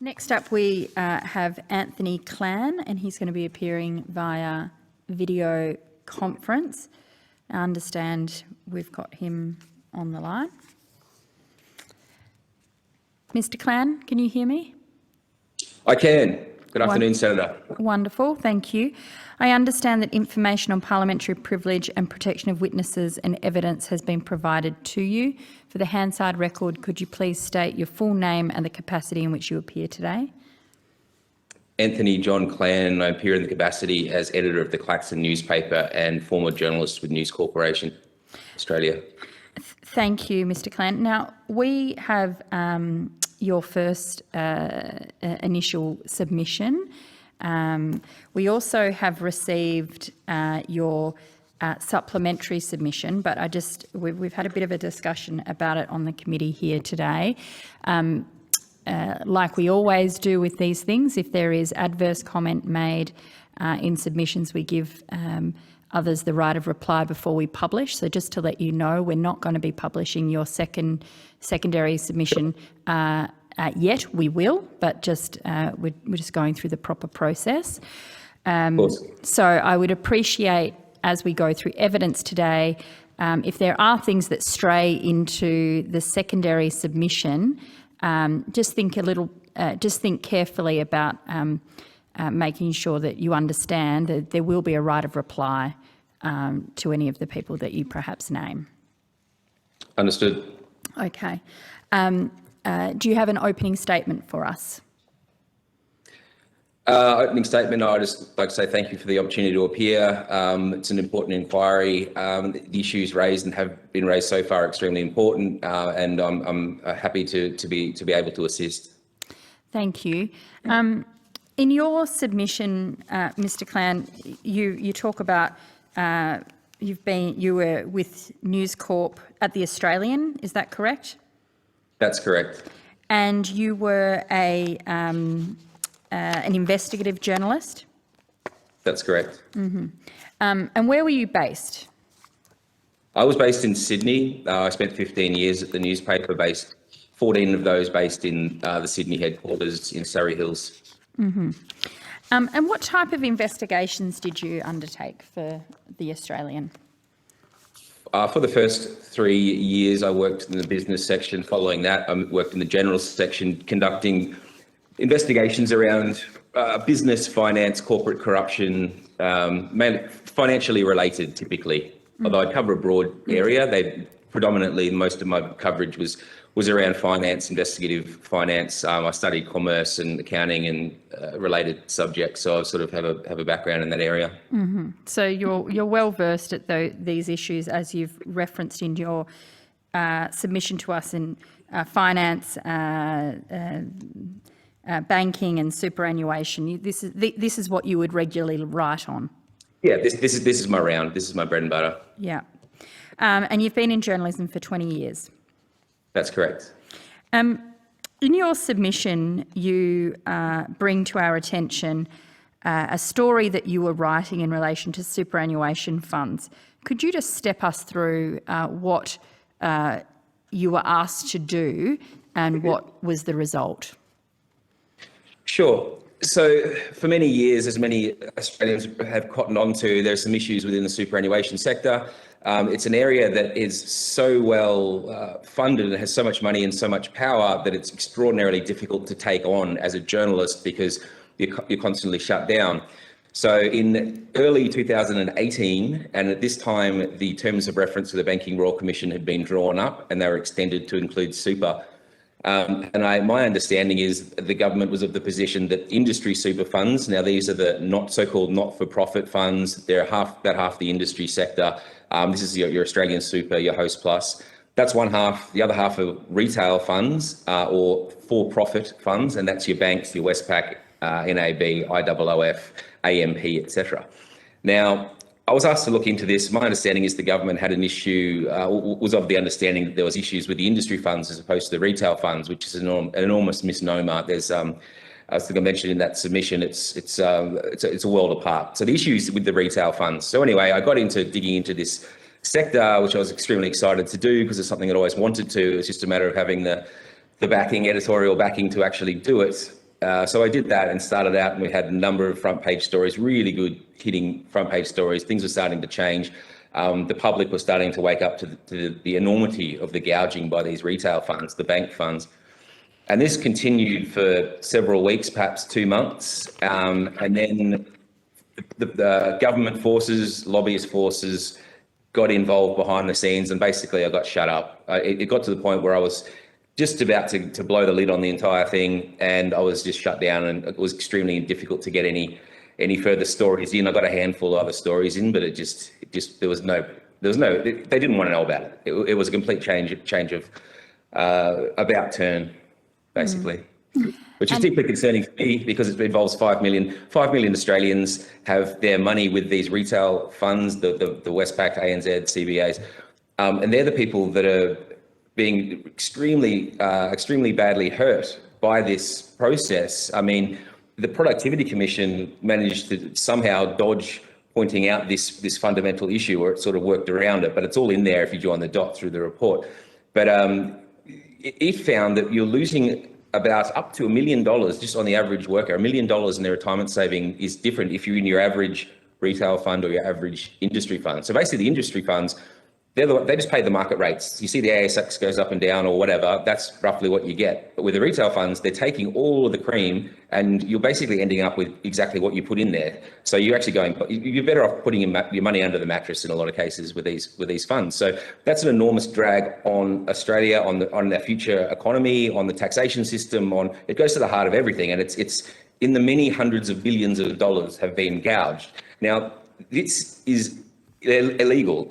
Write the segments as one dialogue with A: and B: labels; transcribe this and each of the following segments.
A: Next up, we have Anthony Klan, and he's going to be appearing via video conference. I understand we've got him on the line. Mr. Klan, can you hear me?
B: I can. Good afternoon, Senator.
A: Wonderful, thank you. I understand that information on parliamentary privilege and protection of witnesses and evidence has been provided to you. For the Hansard record, could you please state your full name and the capacity in which you appear today?
B: Anthony John Klan. I appear in the capacity as editor of the Claxon newspaper and former journalist with News Corporation, Australia.
A: Thank you, Mr. Klan. Now, we have your first initial submission. We also have received your supplementary submission, but we've had a bit of a discussion about it on the committee here today. Like we always do with these things, if there is adverse comment made in submissions, we give others the right of reply before we publish. So just to let you know, we're not going to be publishing your secondary submission yet. We will, but we're just going through the proper process.
B: Of course.
A: So I would appreciate, as we go through evidence today, if there are things that stray into the secondary submission, just think carefully about making sure that you understand that there will be a right of reply to any of the people that you perhaps name.
B: Understood.
A: Okay. Do you have an opening statement for us?
B: Opening statement, I'd just like to say thank you for the opportunity to appear. It's an important inquiry. The issues raised and have been raised so far are extremely important, and I'm happy to be able to assist. Thank you.
A: In your submission, Mr. Klan, you talk about you were with News Corp at the Australian. Is that correct?
B: That's correct.
A: And you were an investigative journalist?
B: That's correct.
A: Mm-hmm. And where were you based?
B: I was based in Sydney. I spent 15 years at the newspaper, 14 of those based in the Sydney headquarters in Surrey Hills.
A: Mm-hmm. And what type of investigations did you undertake for the Australian?
B: For the first 3 years, I worked in the business section. Following that, I worked in the general section, conducting investigations around business, finance, corporate corruption, mainly financially related, typically. Although I cover a broad area, predominantly most of my coverage was around finance, investigative finance. I studied commerce and accounting and related subjects, so I sort of have a background in that area.
A: Mm-hmm. So you're well versed at these issues, as you've referenced in your submission to us in finance, banking, and superannuation. This is what you would regularly write on.
B: Yeah, this is my round. This is my bread and butter.
A: Yeah, and you've been in journalism for 20 years.
B: That's correct.
A: In your submission, you bring to our attention a story that you were writing in relation to superannuation funds. Could you just step us through what you were asked to do and what was the result?
B: Sure. So for many years, as many Australians have cottoned on to, there are some issues within the superannuation sector. It's an area that is so well funded and has so much money and so much power that it's extraordinarily difficult to take on as a journalist because you're constantly shut down. So in early 2018, and at this time, the terms of reference for the Banking Royal Commission had been drawn up and they were extended to include super. My understanding is the government was of the position that industry super funds, now these are the so-called not-for-profit funds, they're about half the industry sector. This is your Australian Super, your Host Plus. That's one half. The other half are retail funds or for-profit funds, and that's your banks, your Westpac, NAB, IOOF, AMP, etc. Now, I was asked to look into this. My understanding is the government had an issue, was of the understanding that there was issues with the industry funds as opposed to the retail funds, which is an enormous misnomer. There's, as I mentioned in that submission, it's a world apart. So the issues with the retail funds. So anyway, I got into digging into this sector, which I was extremely excited to do because it's something I'd always wanted to. It's just a matter of having the the backing, editorial backing to actually do it. So I did that and started out, and we had a number of front page stories, really good hitting front page stories. Things were starting to change. The public was starting to wake up to the enormity of the gouging by these retail funds, the bank funds. And this continued for several weeks, perhaps 2 months. And then the government forces, lobbyist forces got involved behind the scenes, and basically I got shut up. It got to the point where I was just about to blow the lid on the entire thing, and I was just shut down, and it was extremely difficult to get any further stories in. I got a handful of other stories in, but it just there was no, they didn't want to know about it. It was a complete change of about turn, basically. Which is deeply concerning for me, because it involves 5 million Australians have their money with these retail funds, the Westpac, ANZ, CBAs, and they're the people that are being extremely badly hurt by this process. I mean, the Productivity Commission managed to somehow dodge pointing out this fundamental issue, or it sort of worked around it, but it's all in there if you join the dot through the report. But it found that you're losing about up to $1 million just on the average worker. $1 million in their retirement saving is different if you're in your average retail fund or your average industry fund. So basically the industry funds, they just pay the market rates. You see the ASX goes up and down or whatever, that's roughly what you get. But with the retail funds, they're taking all of the cream, and you're basically ending up with exactly what you put in there. So you're actually you're better off putting your money under the mattress in a lot of cases with these funds. So that's an enormous drag on Australia, on their future economy, on the taxation system, it goes to the heart of everything. And it's in the many hundreds of billions of dollars have been gouged. Now, this is illegal.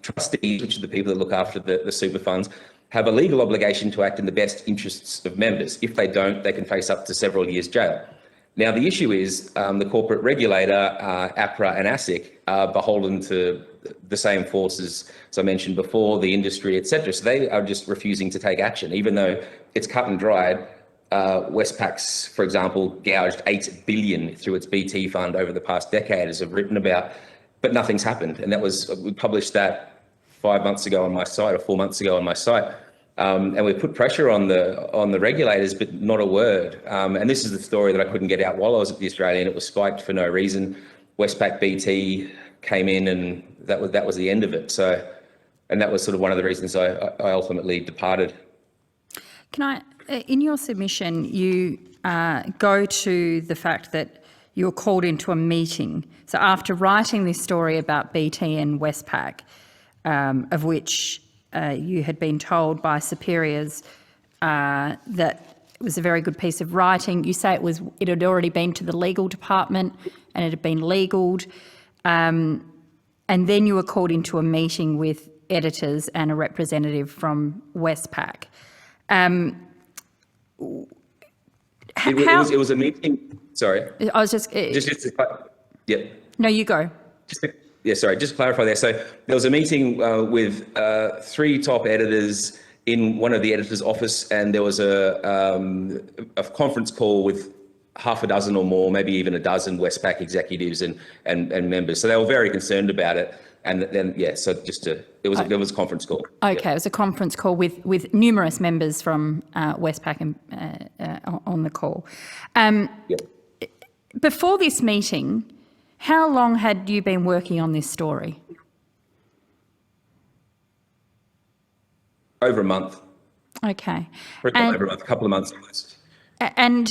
B: Trustees, which are the people that look after the super funds, have a legal obligation to act in the best interests of members. If they don't, they can face up to several years jail. Now, the issue is the corporate regulator, APRA and ASIC, are beholden to the same forces, as I mentioned before, the industry, etc. So they are just refusing to take action, even though it's cut and dried. Westpac's, for example, gouged $8 billion through its BT fund over the past decade, as I've written about. But nothing's happened, and we published that 5 months ago on my site, or 4 months ago on my site, and we put pressure on the regulators, but not a word. And this is the story that I couldn't get out while I was at the Australian. It was spiked for no reason. Westpac BT came in, and that was the end of it. So, and that was sort of one of the reasons I ultimately departed.
A: In your submission, you go to the fact that you were called into a meeting. So after writing this story about BT and Westpac, of which you had been told by superiors that it was a very good piece of writing, you say it had already been to the legal department and it had been legaled, and then you were called into a meeting with editors and a representative from Westpac.
B: It was a meeting. Sorry.
A: I was just
B: yeah.
A: No, you go.
B: Just to clarify there. So there was a meeting with 3 top editors in one of the editor's office, and there was a conference call with half a dozen or more, maybe even a dozen Westpac executives and members. So they were very concerned about it. And then, so there was a conference call.
A: Okay, It was a conference call with numerous members from Westpac on the call. Before this meeting, how long had you been working on this story?
B: Over a month.
A: Okay.
B: Over a month, a couple of months almost.
A: And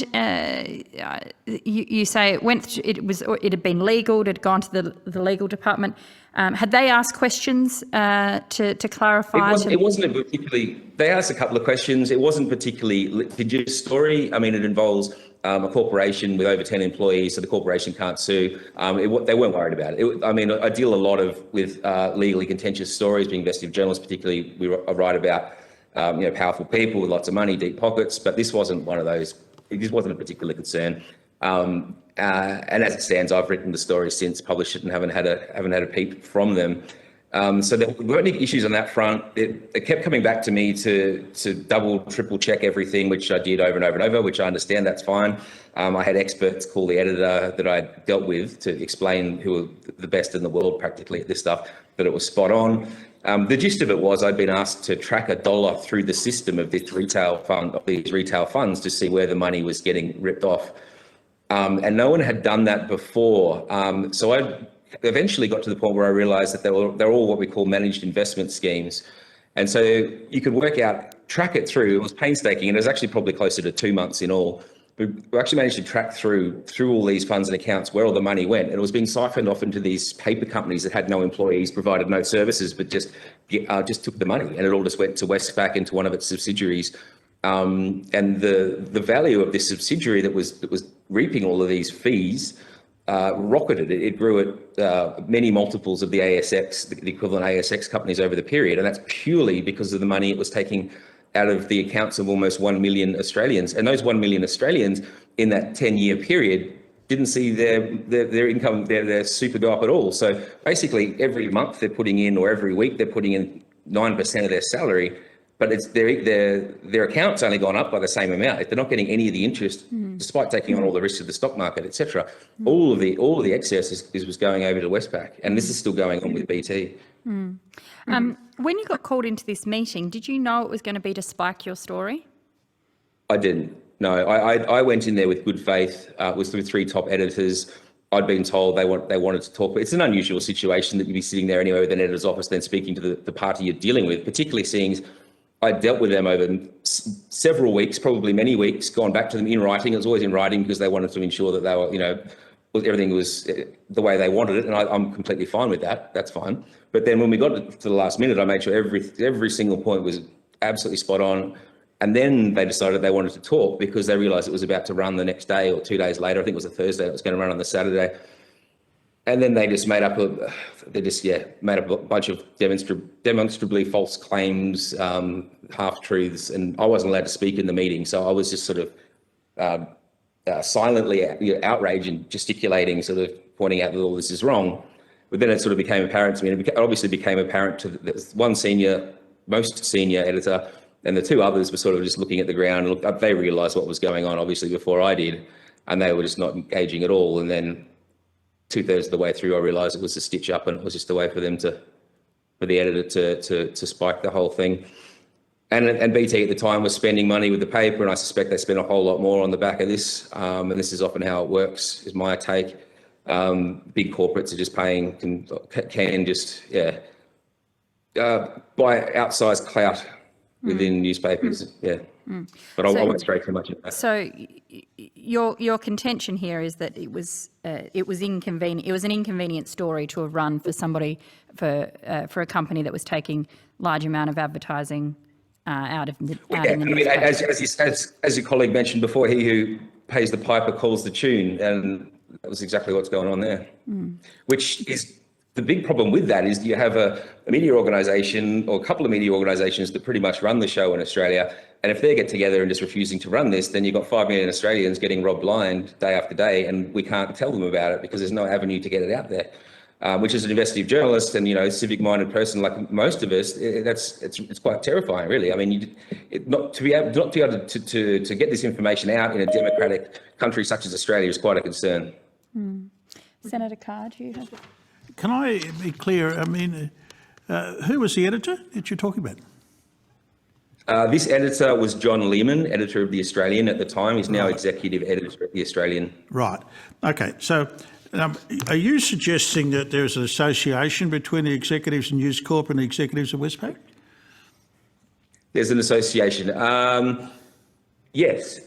A: you say it had been legaled, it had gone to the legal department. Had they asked questions to clarify?
B: It wasn't a particularly. They asked a couple of questions. It wasn't particularly litigious story. I mean, it involves a corporation with over 10 employees, so the corporation can't sue. They weren't worried about it. I deal a lot with legally contentious stories. Being investigative journalist, particularly, I write about powerful people with lots of money, deep pockets. But this wasn't one of those. It just wasn't a particular concern. And as it stands, I've written the story since, published it, and haven't had a peep from them. So there weren't any issues on that front. It kept coming back to me to double, triple check everything, which I did over and over and over, which I understand, that's fine. I had experts call the editor that I dealt with to explain who were the best in the world practically at this stuff, that it was spot on. The gist of it was I'd been asked to track $1 through the system of this retail fund, of these retail funds, to see where the money was getting ripped off. And no one had done that before. So I eventually got to the point where I realized that they're all what we call managed investment schemes. And so you could track it through. It was painstaking, and it was actually probably closer to 2 months in all. We actually managed to track through all these funds and accounts where all the money went. And it was being siphoned off into these paper companies that had no employees, provided no services, but just took the money. And it all just went to Westpac, into one of its subsidiaries. And the value of this subsidiary that was reaping all of these fees rocketed. It grew at many multiples of the ASX, the equivalent ASX companies over the period. And that's purely because of the money it was taking out of the accounts of almost 1 million Australians. And those 1 million Australians in that 10-year period didn't see their income, their super go up at all. So basically every month they're putting in, or every week they're putting in 9% of their salary, but it's their account's only gone up by the same amount. If they're not getting any of the interest, despite taking on all the risks of the stock market, etc., all of the excess was going over to Westpac, and this is still going on with BT.
A: When you got called into this meeting, did you know it was going to be to spike your story?
B: I didn't. No, I went in there with good faith. It was with 3 top editors. I'd been told they wanted to talk. But it's an unusual situation that you'd be sitting there anyway with an editor's office, then speaking to the party you're dealing with, particularly seeing I dealt with them over several weeks, probably many weeks, gone back to them in writing. It was always in writing because they wanted to ensure that they were, everything was the way they wanted it. And I'm completely fine with that. That's fine. But then when we got to the last minute, I made sure every single point was absolutely spot on. And then they decided they wanted to talk because they realised it was about to run the next day or 2 days later. I think it was a Thursday. It was going to run on the Saturday. And then they just made up a bunch of demonstrably false claims, half-truths, and I wasn't allowed to speak in the meeting. So I was just sort of silently outraged and gesticulating, sort of pointing out that all this is wrong. But then it sort of became apparent to me, and it obviously became apparent to the one most senior editor, and the 2 others were sort of just looking at the ground. And they realised what was going on, obviously, before I did, and they were just not engaging at all. And then 2/3 of the way through, I realised it was a stitch up, and it was just a way for the editor to spike the whole thing. And BT at the time was spending money with the paper, and I suspect they spent a whole lot more on the back of this. And this is often how it works, is my take. Big corporates are just paying, can just buy outsized clout within newspapers. But I won't stray too much into that.
A: So your contention here is that it was inconvenient. It was an inconvenient story to have run for somebody, for a company that was taking large amount of advertising out in the newspaper.
B: As your colleague mentioned before, he who pays the piper calls the tune, and that was exactly what's going on there. Which is the big problem with that, is you have a media organisation or a couple of media organisations that pretty much run the show in Australia. And if they get together and just refusing to run this, then you've got 5 million Australians getting robbed blind day after day, and we can't tell them about it because there's no avenue to get it out there. Which, as an investigative journalist and civic-minded person like most of us, it's quite terrifying, really. I mean, not to be able to get this information out in a democratic country such as Australia is quite a concern.
A: Senator Carr, do you have?
C: Can I be clear? I mean, who was the editor that you're talking about?
B: This editor was John Lehman, editor of The Australian at the time. He's now executive editor of The Australian.
C: Right. Okay. So are you suggesting that there's an association between the executives of News Corp and the executives of Westpac?
B: There's an association. Yes,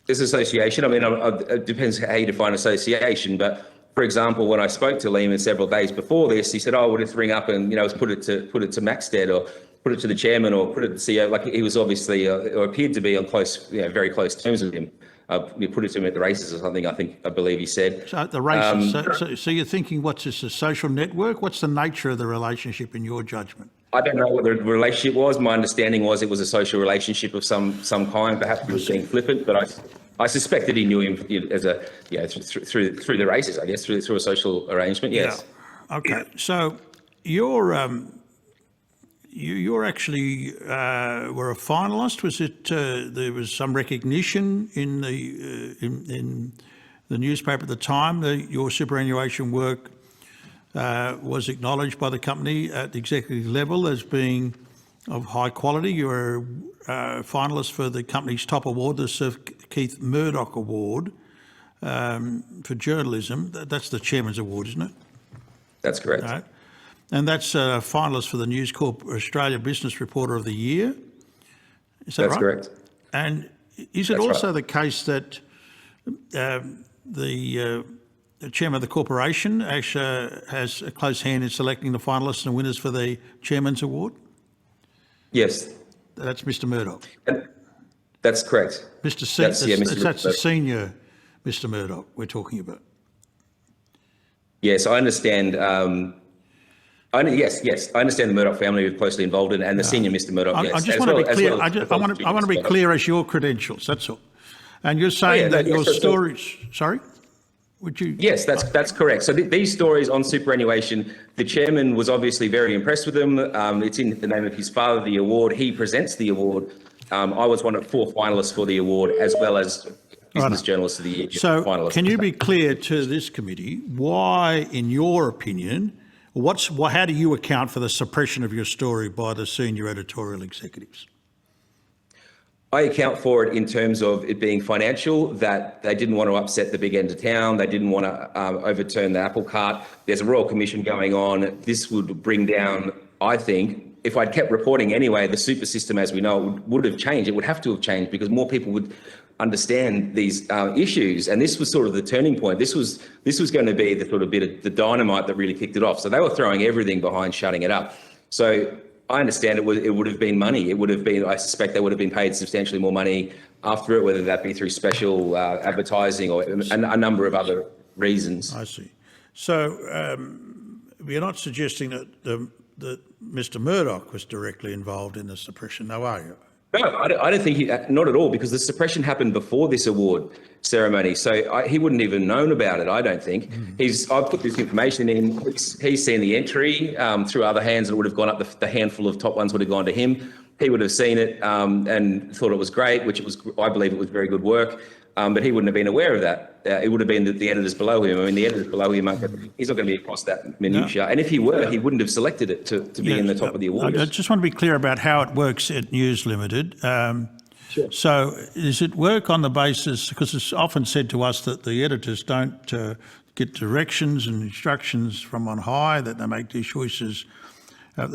B: there's an association. I mean, it depends how you define association, but for example, when I spoke to Lehman several days before this, he said, we'll just ring up and, put it to Maxted, or put it to the chairman, or put it to the CEO. Like, he was obviously, or appeared to be on very close terms with him. We put it to him at the races or something, I believe he said.
C: So at the races, so you're thinking, what's this, a social network? What's the nature of the relationship in your judgment?
B: I don't know what the relationship was. My understanding was it was a social relationship of some kind. Perhaps he was being flippant, but I suspected he knew him as a through the races, I guess, through a social arrangement. Yes.
C: Yeah. Okay. So you're actually were a finalist. Was it? There was some recognition in the newspaper at the time that your superannuation work was acknowledged by the company at the executive level as being of high quality. You were a finalist for the company's top award, the Sir Keith Murdoch Award for journalism. That's the Chairman's Award, isn't it?
B: That's correct.
C: Right. And that's a finalist for the News Corp Australia Business Reporter of the Year. Is that right?
B: That's correct.
C: And is it
B: That's
C: also
B: right.
C: the case that the chairman of the corporation actually has a close hand in selecting the finalists and winners for the Chairman's Award?
B: Yes.
C: That's Mr. Murdoch.
B: That's correct.
C: Mr. That's the senior Mr. Murdoch we're talking about.
B: Yes, I understand. Yes, I understand the Murdoch family are closely involved in, and the senior Mr. Murdoch. Yes,
C: I just want to be clear. I want to be clear as your credentials. That's all. And you're saying that your stories. Sorry, would you?
B: Yes, that's correct. So these stories on superannuation, the chairman was obviously very impressed with them. It's in the name of his father, the award. He presents the award. I was one of 4 finalists for the award, as well as Business Journalist of the Year.
C: So
B: finalist.
C: Can you be clear to this committee why, in your opinion, how do you account for the suppression of your story by the senior editorial executives?
B: I account for it in terms of it being financial, that they didn't want to upset the big end of town. They didn't want to overturn the apple cart. There's a Royal Commission going on. This would bring down, I think, if I'd kept reporting anyway, the super system as we know it would have changed. It would have to have changed because more people would understand these issues. And this was sort of the turning point. This was going to be the sort of bit of the dynamite that really kicked it off. So they were throwing everything behind shutting it up. So I understand it would have been money. It would have been, I suspect they would have been paid substantially more money after it, whether that be through special advertising or a number of other reasons.
C: I see. So you're not suggesting that Mr. Murdoch was directly involved in the suppression, now are you?
B: No, I don't think not at all, because the suppression happened before this award ceremony. So he wouldn't even known about it, I don't think. I've put this information in. He's seen the entry through other hands. It would have gone up, the handful of top ones would have gone to him. He would have seen it and thought it was great, which it was. I believe it was very good work. But he wouldn't have been aware of that. It would have been the editors below him. I mean, the editors below him, he's not going to be across that minutiae. No. And if he were, he wouldn't have selected it to be in the top of the awards.
C: I just want to be clear about how it works at News Limited.
B: Sure.
C: So does it work on the basis, because it's often said to us that the editors don't get directions and instructions from on high, that they make these choices at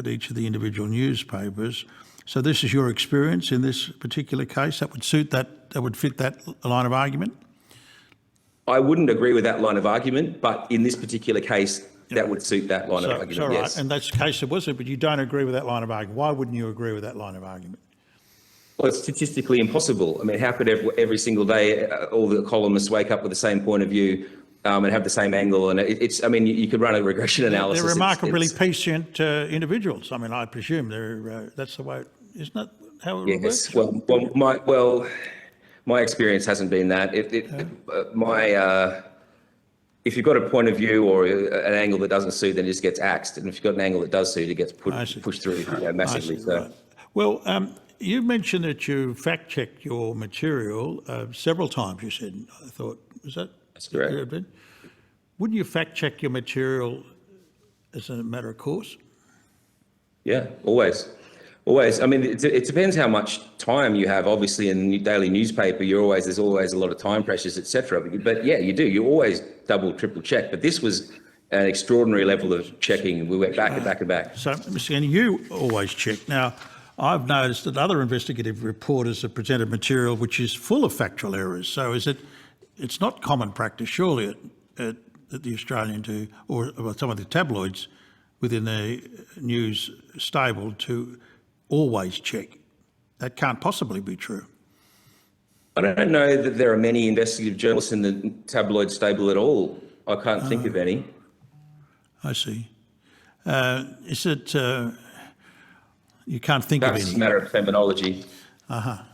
C: each of the individual newspapers. So this is your experience in this particular case that would fit that line of argument?
B: I wouldn't agree with that line of argument, but in this particular case, that would suit that line of argument,
C: right.
B: Yes.
C: And that's the case, was it? But you don't agree with that line of argument. Why wouldn't you agree with that line of argument?
B: Well, it's statistically impossible. I mean, how could every single day all the columnists wake up with the same point of view and have the same angle? And I mean, you could run a regression analysis.
C: They're remarkably patient individuals. I mean, I presume that's the way. Isn't that how it works?
B: My experience hasn't been that. If you've got a point of view or an angle that doesn't suit, then it just gets axed. And if you've got an angle that does suit, it gets pushed through massively.
C: Right. Well, you mentioned that you fact-checked your material several times, you said. I thought, was that?
B: That's correct.
C: Wouldn't you fact-check your material as a matter of course?
B: Yeah, always. Always. I mean, it depends how much time you have. Obviously, in the daily newspaper, there's always a lot of time pressures, etc. But yeah, you do. You always double, triple check. But this was an extraordinary level of checking. We went back and back and back.
C: So, Mr. Klan, you always check. Now, I've noticed that other investigative reporters have presented material which is full of factual errors. So, it's not common practice, surely, at the Australian or some of the tabloids within the news stable to always check. That can't possibly be true.
B: I don't know that there are many investigative journalists in the tabloid stable at all. I can't think of any.
C: I see. Is it you can't think of any?
B: That's a matter of terminology.
C: All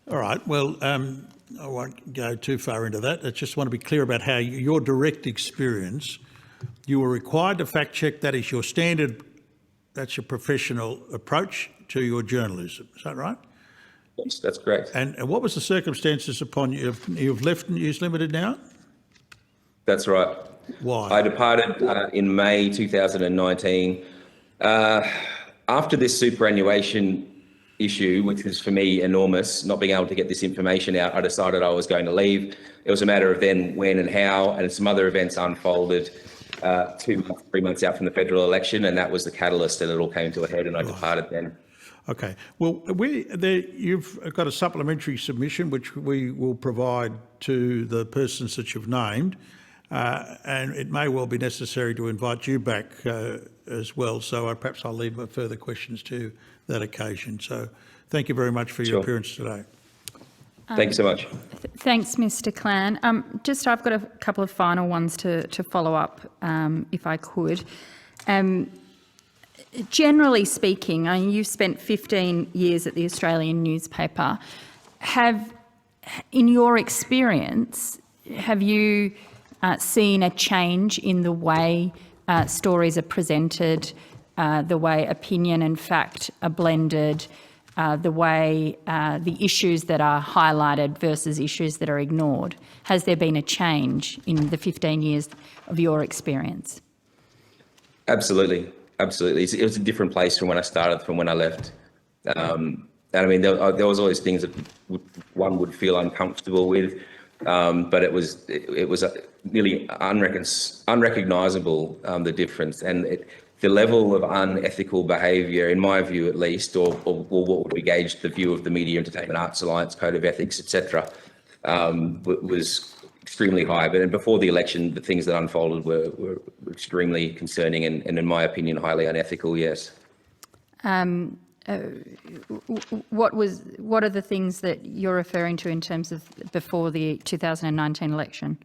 C: right. Well, I won't go too far into that. I just want to be clear about how your direct experience, you were required to fact check. That is your standard. That's your professional approach to your journalism. Is that right?
B: Yes, that's correct.
C: And what was the circumstances upon you've left News Limited now?
B: That's right.
C: Why?
B: I departed in May 2019. After this superannuation issue, which was for me enormous, not being able to get this information out, I decided I was going to leave. It was a matter of then, when and how, and some other events unfolded 3 months out from the federal election, and that was the catalyst, and it all came to a head, and I departed then.
C: Okay. Well, you've got a supplementary submission which we will provide to the persons that you've named, and it may well be necessary to invite you back as well. So perhaps I'll leave my further questions to that occasion. So thank you very much for your appearance today.
B: Thank you so much.
A: Thanks, Mr. Klan. I've got a couple of final ones to follow up, if I could. Generally speaking, you've spent 15 years at the Australian newspaper. In your experience, have you seen a change in the way stories are presented, the way opinion and fact are blended, the way the issues that are highlighted versus issues that are ignored? Has there been a change in the 15 years of your experience?
B: Absolutely. Absolutely. It was a different place from when I started, from when I left. And I mean, there was always things that one would feel uncomfortable with, but it was nearly unrecognisable, the difference. And the level of unethical behaviour, in my view at least, or what would we gauge the view of the Media Entertainment Arts Alliance Code of Ethics, etc., was extremely high. But before the election, the things that unfolded were extremely concerning and in my opinion, highly unethical, yes.
A: What are the things that you're referring to in terms of before the 2019 election?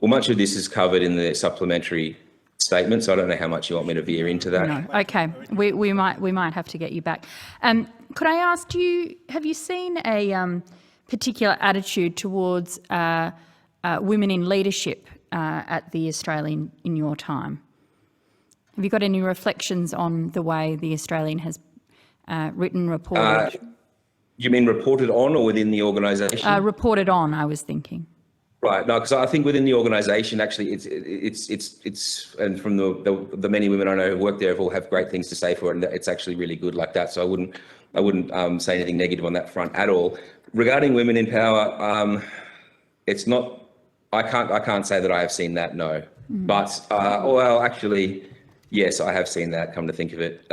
B: Well, much of this is covered in the supplementary statement, so I don't know how much you want me to veer into that.
A: No. Okay, we might have to get you back. Could I ask, have you seen a particular attitude towards women in leadership at the Australian in your time? Have you got any reflections on the way the Australian has written, reported?
B: You mean reported on or within the organisation?
A: Reported on, I was thinking.
B: Right. No, because I think within the organisation, actually, it's and from the many women I know who work there have great things to say for it, and it's actually really good like that. So I wouldn't say anything negative on that front at all. Regarding women in power, it's not. I can't say that I have seen that. No, but well, actually, yes, I have seen that. Come to think of it,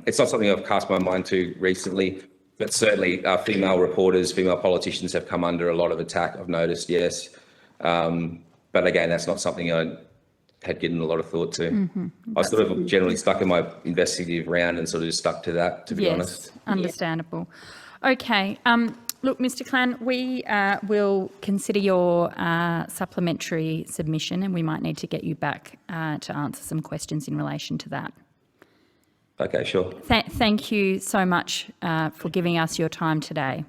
B: it's not something I've cast my mind to recently, but certainly female reporters, female politicians have come under a lot of attack. I've noticed, yes. But again, that's not something I had given a lot of thought to. I was sort of generally stuck in my investigative round and sort of just stuck to that, to be honest.
A: Understandable. Okay. Look, Mr. Klan, we will consider your supplementary submission, and we might need to get you back to answer some questions in relation to that.
B: Okay, sure.
A: Thank you so much for giving us your time today.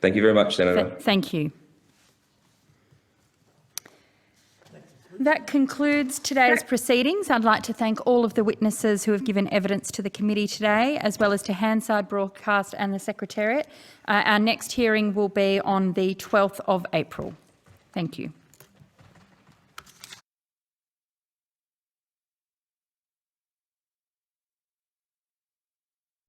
B: Thank you very much, Senator.
A: Thank you. That concludes today's proceedings. I'd like to thank all of the witnesses who have given evidence to the committee today, as well as to Hansard Broadcast and the Secretariat. Our next hearing will be on the 12th of April. Thank you.